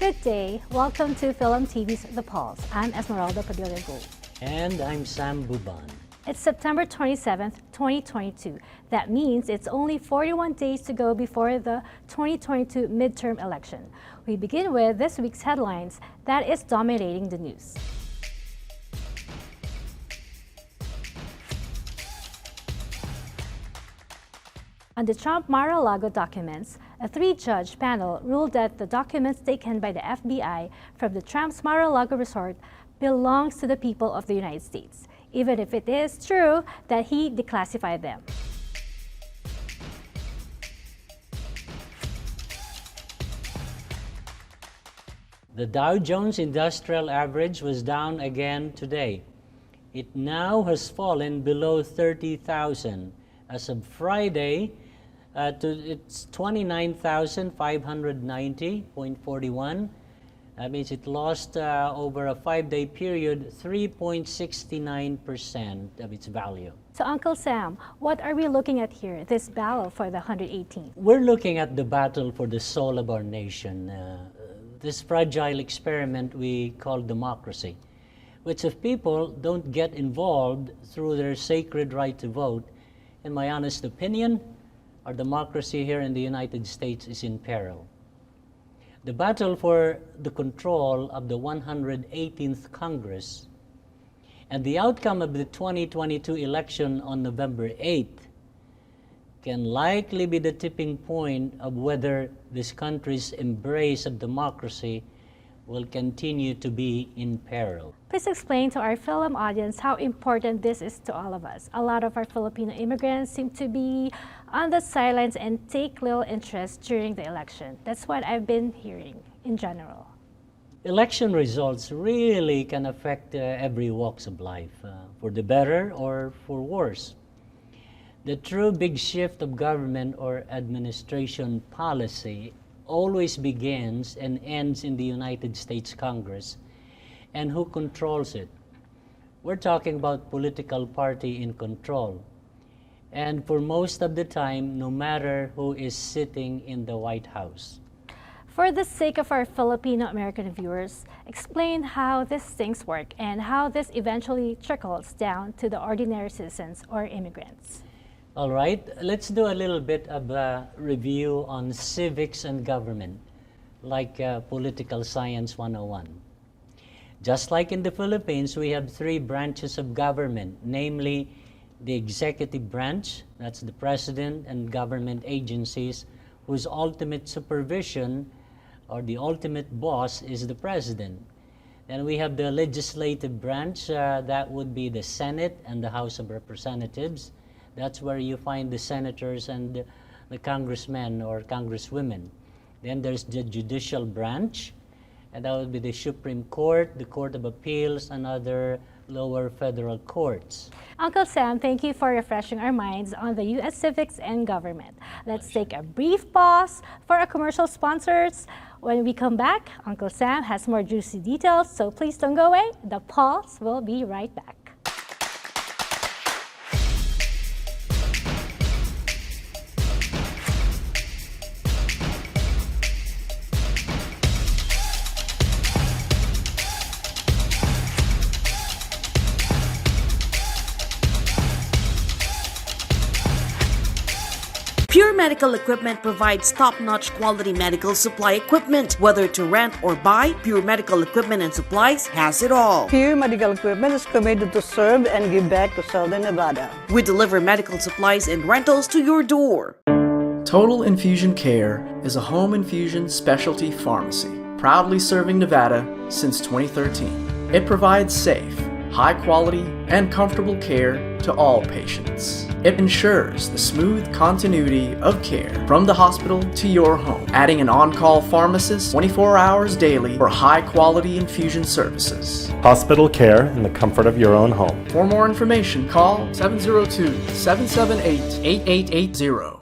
Good day. Welcome to FilAmTV's The Pulse. I'm Esmeralda Padilla-Gould. And I'm Sam Buban. It's September 27th, 2022. That means it's only 41 days to go before the 2022 midterm election. We begin with this week's headlines that is dominating the news. On the Trump Mar-a-Lago documents, a three-judge panel ruled that the documents taken by the FBI from the Trump's Mar-a-Lago resort belongs to the people of the United States, even if it is true that he declassified them. The Dow Jones Industrial Average was down again today. It now has fallen below 30,000 as of Friday. It's 29,590.41. That means it lost over a 5-day period 3.69% of its value. So Uncle Sam, what are we looking at here, this battle for the 118th? We're looking at the battle for the soul of our nation, this fragile experiment we call democracy, which if people don't get involved through their sacred right to vote, in my honest opinion, our democracy here in the United States is in peril. The battle for the control of the 118th Congress and the outcome of the 2022 election on November 8th can likely be the tipping point of whether this country's embrace of democracy will continue to be in peril. Please explain to our film audience how important this is to all of us. A lot of our Filipino immigrants seem to be on the sidelines and take little interest during the election. That's what I've been hearing in general. Election results really can affect every walks of life, for the better or for worse. The true big shift of government or administration policy always begins and ends in the United States Congress, and who controls it. We're talking about political party in control. And for most of the time, no matter who is sitting in the White House. For the sake of our Filipino-American viewers, explain how these things work and how this eventually trickles down to the ordinary citizens or immigrants. All right, let's do a little bit of a review on civics and government, like Political Science 101. Just like in the Philippines, we have three branches of government, namely the executive branch, that's the president and government agencies, whose ultimate supervision or the ultimate boss is the president. Then we have the legislative branch, that would be the Senate and the House of Representatives. That's where you find the senators and the congressmen or congresswomen. Then there's the judicial branch, and that would be the Supreme Court, the Court of Appeals, and other lower federal courts. Uncle Sam, thank you for refreshing our minds on the U.S. civics and government. Let's take a brief pause for our commercial sponsors. When we come back, Uncle Sam has more juicy details, so please don't go away. The Pulse will be right back. Pure Medical Equipment provides top-notch quality medical supply equipment. Whether to rent or buy, Pure Medical Equipment and Supplies has it all. Pure Medical Equipment is committed to serve and give back to Southern Nevada. We deliver medical supplies and rentals to your door. Total Infusion Care is a home infusion specialty pharmacy, proudly serving Nevada since 2013. It provides safe, high-quality, and comfortable care to all patients. It ensures the smooth continuity of care from the hospital to your home, adding an on-call pharmacist 24 hours daily for high-quality infusion services. Hospital care in the comfort of your own home. For more information, call 702-778-8880.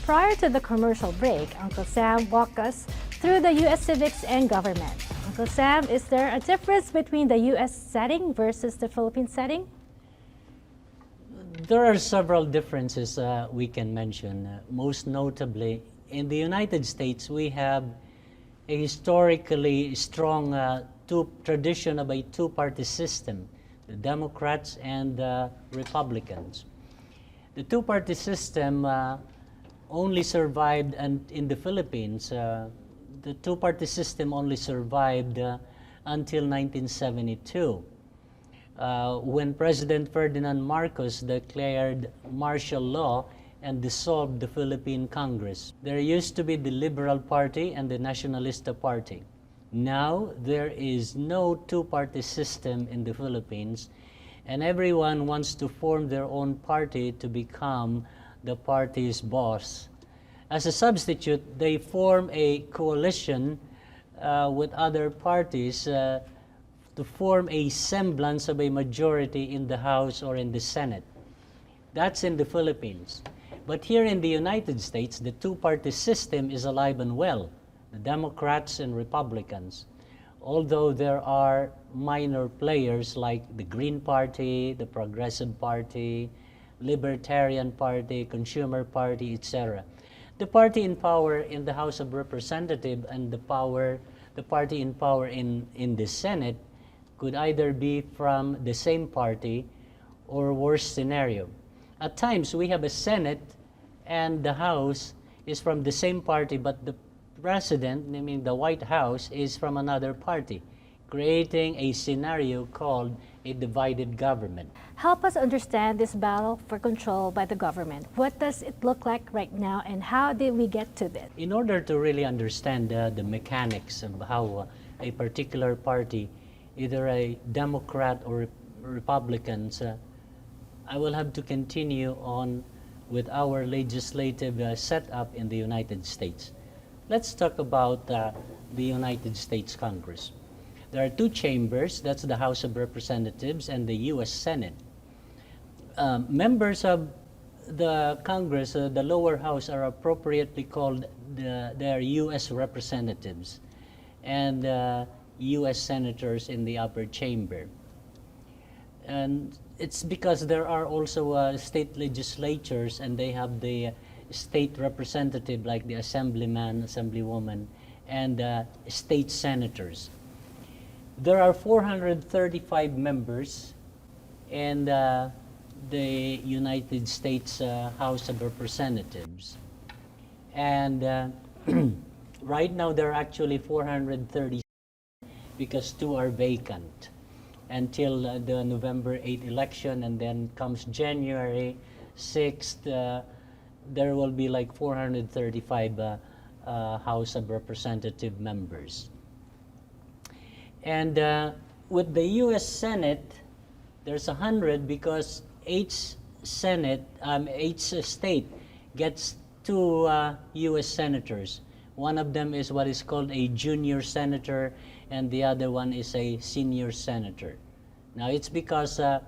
Prior to the commercial break, Uncle Sam walked us through the U.S. civics and government. Uncle Sam, is there a difference between the U.S. setting versus the Philippine setting? There are several differences we can mention. Most notably, in the United States, we have a historically strong tradition of a two-party system, the Democrats and the Republicans. The two-party system only survived, and in the Philippines, the two-party system only survived until 1972. When President Ferdinand Marcos declared martial law and dissolved the Philippine Congress. There used to be the Liberal Party and the Nacionalista Party. Now, there is no two-party system in the Philippines, and everyone wants to form their own party to become the party's boss. As a substitute, they form a coalition with other parties to form a semblance of a majority in the House or in the Senate. That's in the Philippines. But here in the United States, the two-party system is alive and well, the Democrats and Republicans. Although there are minor players like the Green Party, the Progressive Party, Libertarian Party, Consumer Party, etc. The party in power in the House of Representatives and the party in power in the Senate could either be from the same party or worse scenario. At times, we have a Senate and the House is from the same party, but the President, I mean the White House, is from another party, creating a scenario called a divided government. Help us understand this battle for control by the government. What does it look like right now, and how did we get to this? In order to really understand the mechanics of how a particular party, either a Democrat or Republicans, I will have to continue on with our legislative setup in the United States. Let's talk about the United States Congress. There are two chambers, that's the House of Representatives and the U.S. Senate. Members of the Congress, the lower house, are appropriately called their U.S. representatives and U.S. senators in the upper chamber. And it's because there are also state legislatures, and they have the state representative like the assemblyman, assemblywoman, and state senators. There are 435 members in the United States House of Representatives. And right now there are actually 430 because two are vacant until the November 8th election, and then comes January 6th, there will be like 435 House of Representative members. And with the U.S. Senate, there's 100 because each state gets two U.S. senators. One of them is what is called a junior senator, and the other one is a senior senator. Now, it's because a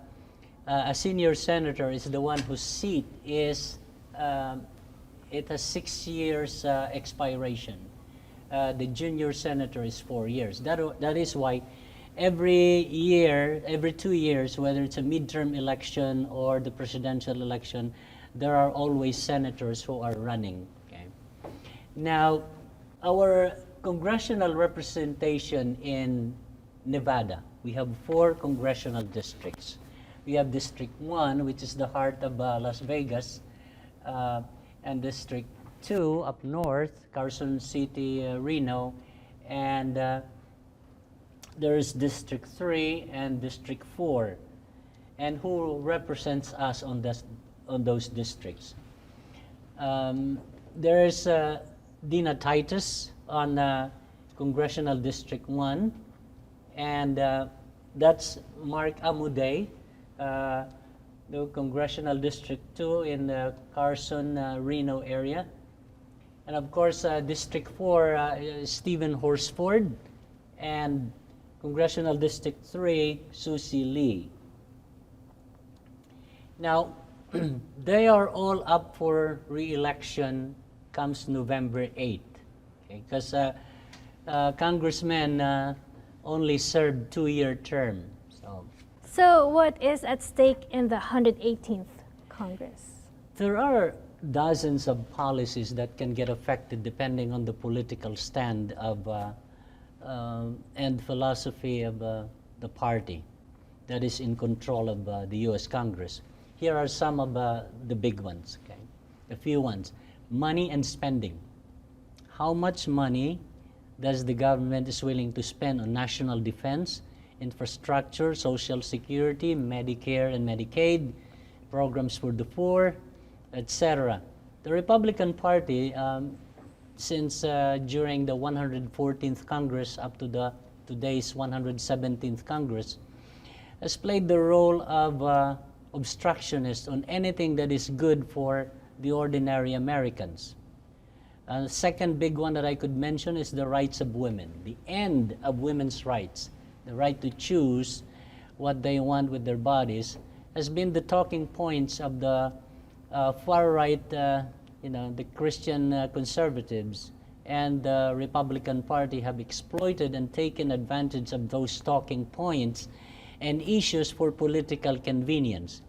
senior senator is the one whose seat is, it has 6 years expiration. The junior senator is 4 years. That is why every 2 years, whether it's a midterm election or the presidential election, there are always senators who are running. Okay? Now, our congressional representation in Nevada, we have 4 congressional districts. We have District 1, which is the heart of Las Vegas, and District 2 up north, Carson City, Reno, and there is District 3 and District 4. And who represents us on those districts? There is Dina Titus on Congressional District 1, and that's Mark Amuday, the Congressional District 2 in the Carson, Reno area. And of course, District 4, Stephen Horsford, and Congressional District 3, Susie Lee. Now, they are all up for re-election comes November 8th. Because congressmen only serve 2-year term. So what is at stake in the 118th Congress? There are dozens of policies that can get affected depending on the political stand of and philosophy of the party that is in control of the U.S. Congress. Here are some of the big ones, okay? A few ones. Money and spending. How much money does the government is willing to spend on national defense, infrastructure, social security, Medicare and Medicaid, programs for the poor, etc. The Republican Party, since during the 114th Congress up to today's 117th Congress, has played the role of obstructionist on anything that is good for the ordinary Americans. The second big one that I could mention is the rights of women, the end of women's rights, the right to choose what they want with their bodies, has been the talking points of the far right, the Christian conservatives and the Republican Party have exploited and taken advantage of those talking points and issues for political convenience.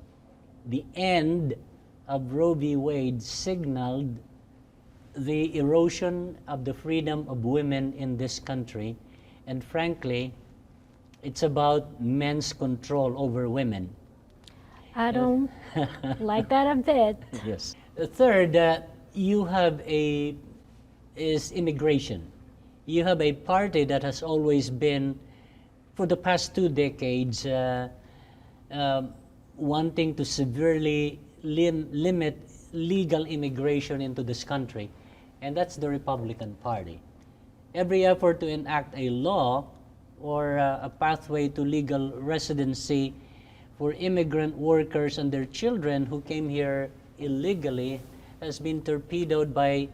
The end of Roe v. Wade signaled the erosion of the freedom of women in this country, and frankly, it's about men's control over women. I don't like that a bit. Yes. The third, you have is immigration. You have a party that has always been, for the past 2 decades, wanting to severely limit legal immigration into this country, and that's the Republican Party. Every effort to enact a law or a pathway to legal residency for immigrant workers and their children who came here illegally has been torpedoed by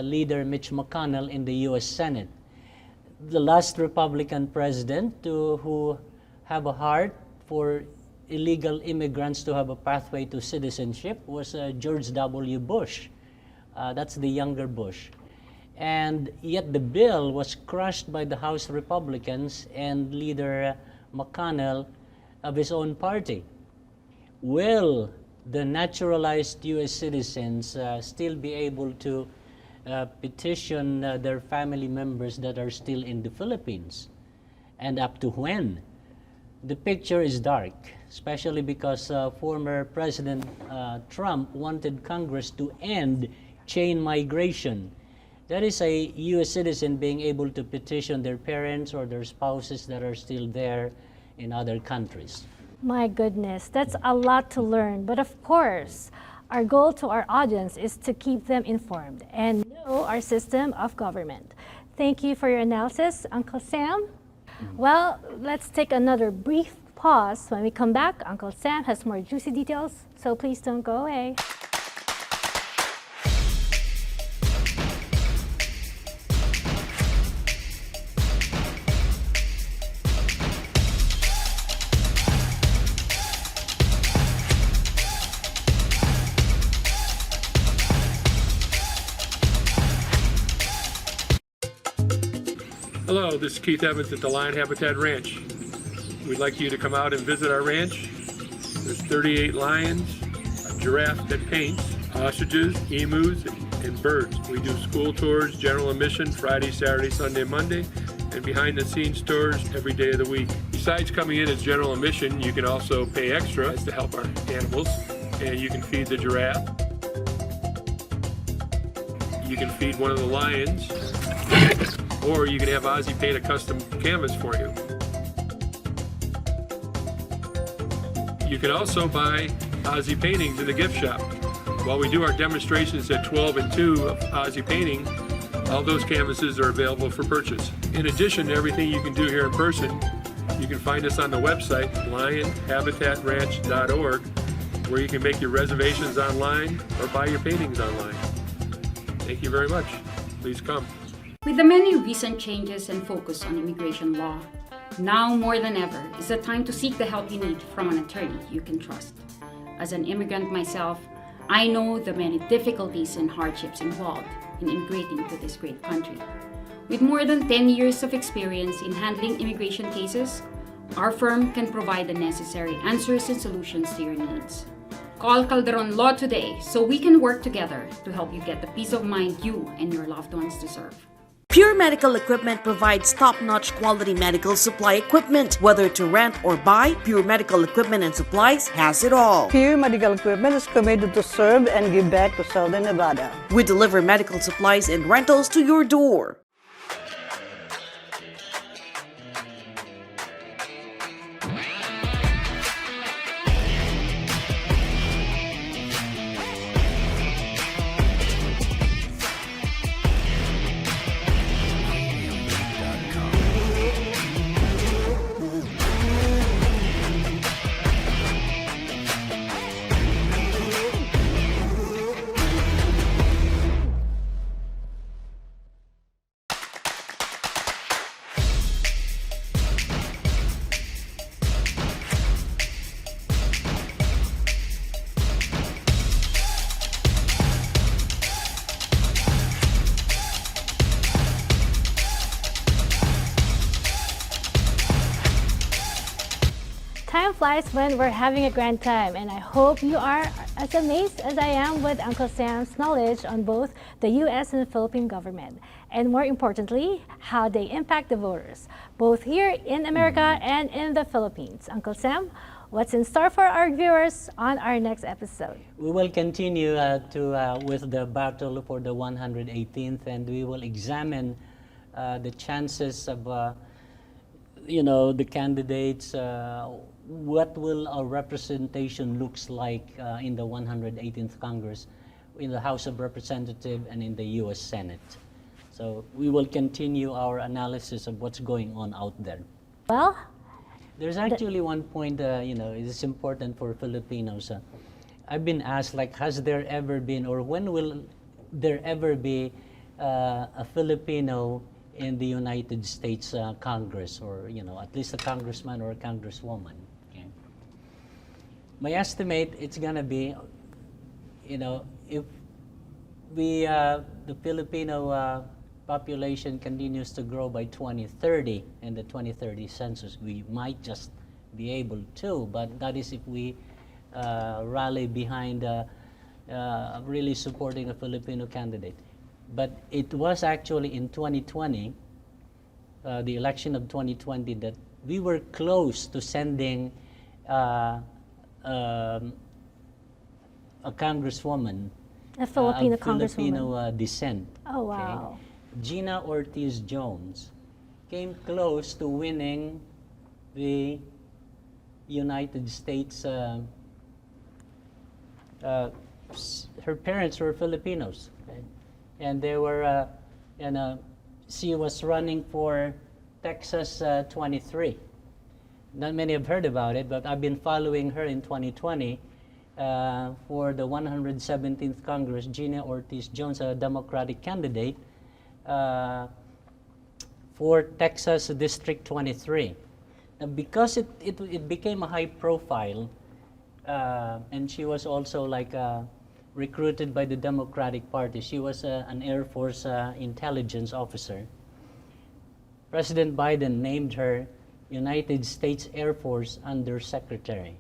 leader Mitch McConnell in the U.S. Senate. The last Republican president who have a heart for illegal immigrants to have a pathway to citizenship was George W. Bush. That's the younger Bush. And yet the bill was crushed by the House Republicans and leader McConnell of his own party. Will the naturalized U.S. citizens still be able to petition their family members that are still in the Philippines? And up to when? The picture is dark, especially because former President Trump wanted Congress to end chain migration. That is a U.S. citizen being able to petition their parents or their spouses that are still there in other countries. My goodness, that's a lot to learn. But of course, our goal to our audience is to keep them informed and know our system of government. Thank you for your analysis, Uncle Sam. Well, let's take another brief pause. When we come back, Uncle Sam has more juicy details, so please don't go away. Hello, this is Keith Evans at the Lion Habitat Ranch. We'd like you to come out and visit our ranch. There's 38 lions, a giraffe that paints, ostriches, emus, and birds. We do school tours, general admission, Friday, Saturday, Sunday, Monday, and behind-the-scenes tours every day of the week. Besides coming in as general admission, you can also pay extra to help our animals, and you can feed the giraffe. You can feed one of the lions, or you can have Ozzy paint a custom canvas for you. You can also buy Ozzy paintings in the gift shop. While we do our demonstrations at 12 and 2 of Ozzy painting, all those canvases are available for purchase. In addition to everything you can do here in person, you can find us on the website, lionhabitatranch.org, where you can make your reservations online or buy your paintings online. Thank you very much. Please come. With the many recent changes and focus on immigration law, now more than ever is the time to seek the help you need from an attorney you can trust. As an immigrant myself, I know the many difficulties and hardships involved in immigrating to this great country. With more than 10 years of experience in handling immigration cases, our firm can provide the necessary answers and solutions to your needs. Call Calderon Law today so we can work together to help you get the peace of mind you and your loved ones deserve. Pure Medical Equipment provides top-notch quality medical supply equipment. Whether to rent or buy, Pure Medical Equipment and Supplies has it all. Pure Medical Equipment is committed to serve and give back to Southern Nevada. We deliver medical supplies and rentals to your door. Time flies when we're having a grand time, and I hope you are as amazed as I am with Uncle Sam's knowledge on both the U.S. and the Philippine government, and more importantly, how they impact the voters, both here in America and in the Philippines. Uncle Sam, what's in store for our viewers on our next episode? We will continue with the battle for the 118th, and we will examine the chances of the candidates. What will our representation looks like in the 118th Congress, in the House of Representatives and in the U.S. Senate. So we will continue our analysis of what's going on out there. Well, there's actually one point, it is important for Filipinos. I've been asked, has there ever been, or when will there ever be a Filipino in the United States Congress, or at least a congressman or a congresswoman? Okay. My estimate, it's gonna be, if the Filipino population continues to grow by 2030 in the 2030 census, we might just be able to, but that is if we rally behind really supporting a Filipino candidate. But it was actually in 2020, the election of 2020, that we were close to sending a congresswoman, a Filipino of congresswoman. Filipino descent. Oh, wow. Okay? Gina Ortiz Jones came close to winning the United States. Her parents were Filipinos, okay? And they were, she was running for Texas 23. Not many have heard about it, but I've been following her in 2020 for the 117th Congress. Gina Ortiz Jones, a Democratic candidate for Texas District 23. Now, because it became a high profile, and she was also recruited by the Democratic Party. She was an Air Force intelligence officer. President Biden named her United States Air Force Undersecretary.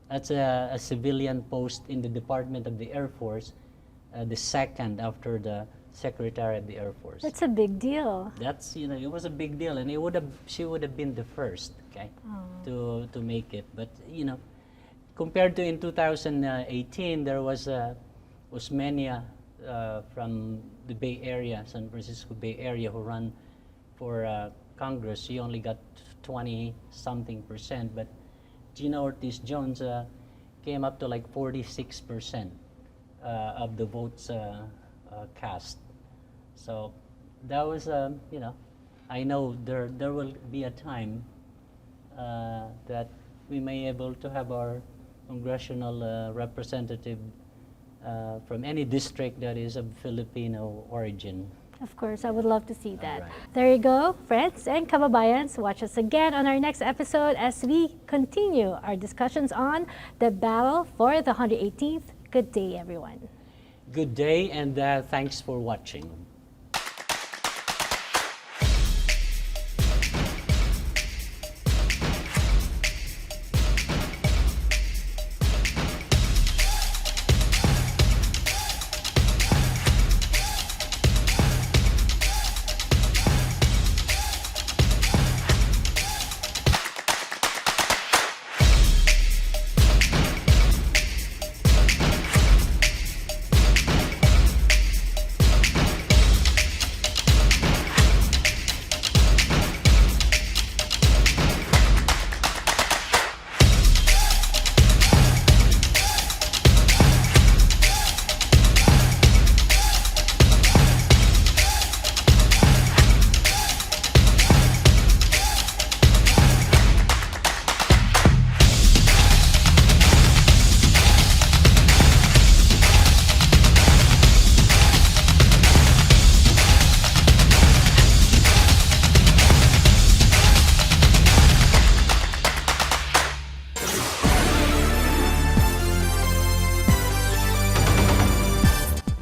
That's a civilian post in the Department of the Air Force, the second after the Secretary of the Air Force. That's a big deal. That's, it was a big deal, and she would have been the first, okay, to make it. But, compared to in 2018, there was many from the Bay Area, San Francisco Bay Area, who run for Congress. She only got 20-something%, but Gina Ortiz Jones came up to 46% of the votes cast. So that was, I know there will be a time that we may able to have our congressional representative from any district that is of Filipino origin. Of course, I would love to see that. All right. There you go, friends and kababayans. Watch us again on our next episode as we continue our discussions on the battle for the 118th Good day, everyone. Good day, and thanks for watching.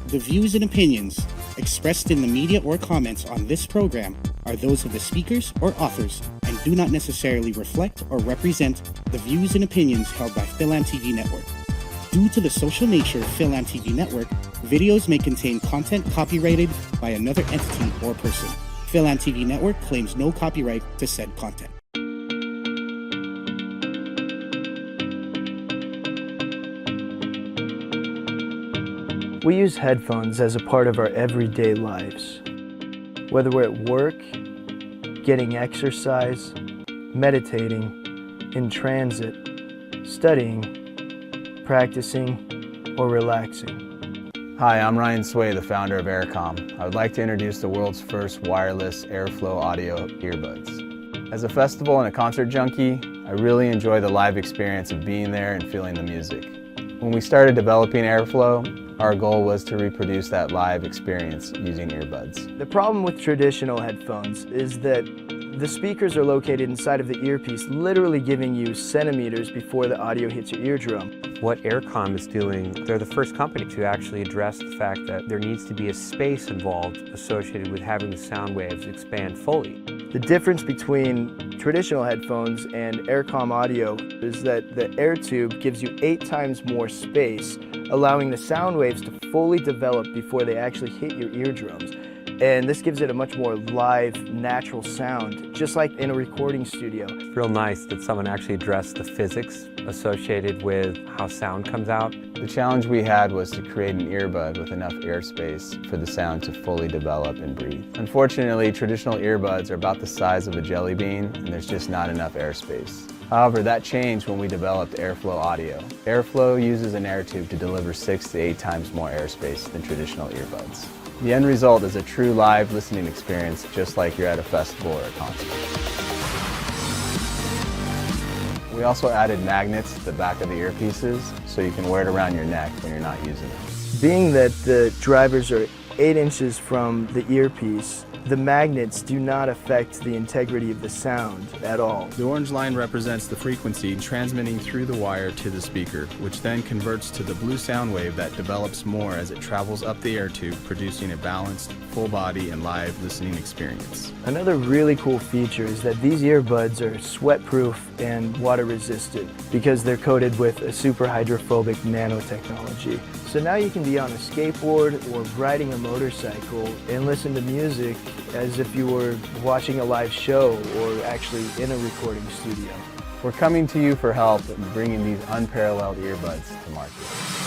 The views and opinions expressed in the media or comments on this program are those of the speakers or authors and do not necessarily reflect or represent the views and opinions held by FilAmTV Network. Due to the social nature of FilAmTV Network, videos may contain content copyrighted by another entity or person. FilAmTV Network claims no copyright to said content. We use headphones as a part of our everyday lives. Whether we're at work, getting exercise, meditating, in transit, studying, practicing, or relaxing. Hi, I'm Ryan Sway, the founder of Aircom. I would like to introduce the world's first wireless airflow audio earbuds. As a festival and a concert junkie, I really enjoy the live experience of being there and feeling the music. When we started developing Airflow, our goal was to reproduce that live experience using earbuds. The problem with traditional headphones is that the speakers are located inside of the earpiece, literally giving you centimeters before the audio hits your eardrum. What Aircom is doing, they're the first company to actually address the fact that there needs to be a space involved associated with having the sound waves expand fully. The difference between traditional headphones and Aircom audio is that the air tube gives you 8 times more space, allowing the sound waves to fully develop before they actually hit your eardrums. And this gives it a much more live, natural sound, just like in a recording studio. It's real nice that someone actually addressed the physics associated with how sound comes out. The challenge we had was to create an earbud with enough airspace for the sound to fully develop and breathe. Unfortunately, traditional earbuds are about the size of a jelly bean, and there's just not enough airspace. However, that changed when we developed Airflow Audio. Airflow uses an air tube to deliver 6 to 8 times more airspace than traditional earbuds. The end result is a true live listening experience, just like you're at a festival or a concert. We also added magnets to the back of the earpieces, so you can wear it around your neck when you're not using it. Being that the drivers are 8 inches from the earpiece, the magnets do not affect the integrity of the sound at all. The orange line represents the frequency transmitting through the wire to the speaker, which then converts to the blue sound wave that develops more as it travels up the air tube, producing a balanced, full body and live listening experience. Another really cool feature is that these earbuds are sweat-proof and water-resistant because they're coated with a super hydrophobic nanotechnology. So now you can be on a skateboard or riding a motorcycle and listen to music as if you were watching a live show or actually in a recording studio. We're coming to you for help in bringing these unparalleled earbuds to market.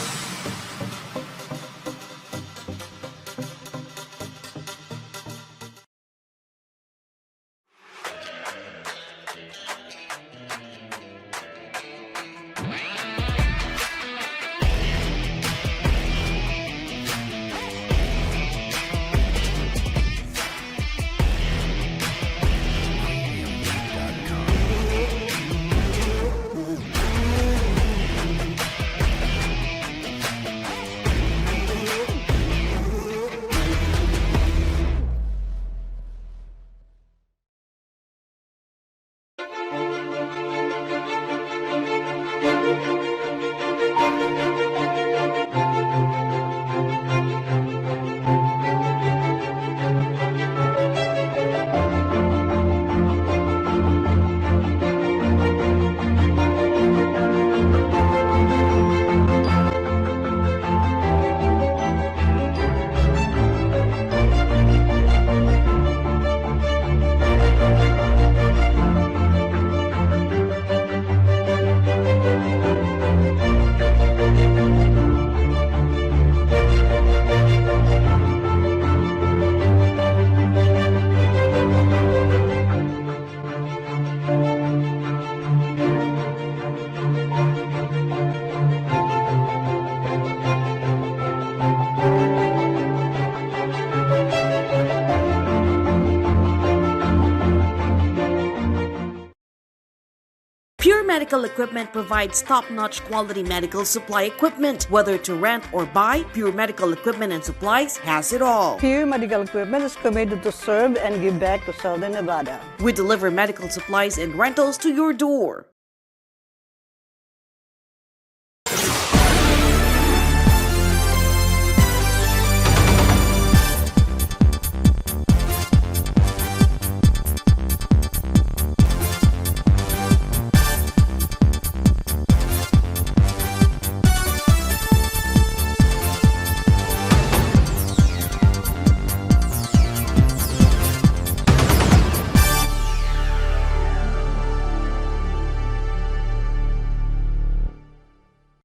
Medical Equipment provides top-notch quality medical supply equipment. Whether to rent or buy, Pure Medical Equipment and Supplies has it all. Pure Medical Equipment is committed to serve and give back to Southern Nevada. We deliver medical supplies and rentals to your door.